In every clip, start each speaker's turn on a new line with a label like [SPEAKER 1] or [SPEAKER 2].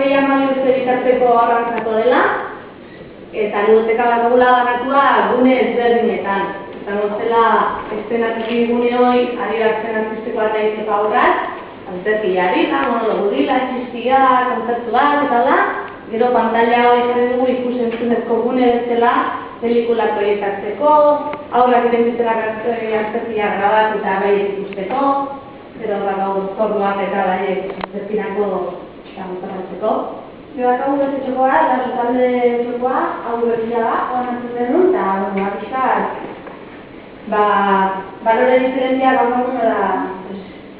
[SPEAKER 1] 12 urte bitarteko arrantzako dela, eta ludoteka bakagula banatua gune ezberdinetan. Eta gozela, estenatiki gune hoi, adierazten artistikoa eta izeko aurrak, antzerkiari, monologudila, txistia, kontzertuak eta da, gero pantalla hori jarri dugu ikusentzunezko gune bezala, pelikula proiektatzeko, aurrak ere bizitela antzerkia grabatu eta baiek ikusteko, gero bakau zorduak eta baiek antzerkinako antolatzeko. Bakagu betetxekoa, eta talde txekoa, hau berria da, oan hartzen denun, eta abiskat, balore diferentia gaurko da,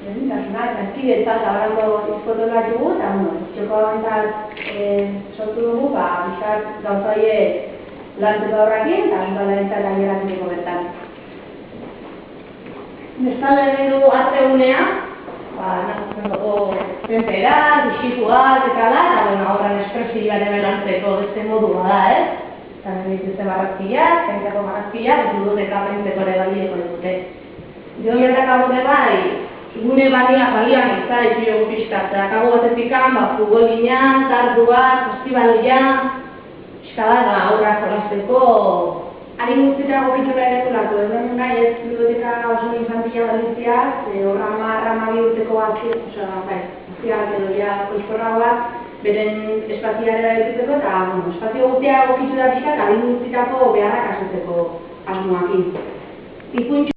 [SPEAKER 1] eta eskidetza eta horako izkotu bat dugu, eta txekoa bantzat sortu dugu, abiskat gauzaie lantzeko horrekin, eta antolatzea eta geratzeko bertan. Bestalde edo artegunea, zenpera, disikuak eta da, eta horren espresioaren lantzeko beste modua da, eta dituzte marrazkiak, zaintzako marrazkiak, ez dut eta pentseko ere balieko dute. Jo gertak agote bai, gune balian ez da izio pixkatzea, kago batetikan, futbolinan, tarduak, festivalian, pixkada aurrak jolazteko, ari guztitara gokitzura ere zulako, ez den nahi ez ludoteka oso infantila balitziak, horra bi urteko batzik, azkiak edo ja koizkorragoak, beren espaziara edukitzeko eta espazio guztia gokitzura pixkak ari guztitako beharrak asetzeko asmoakin.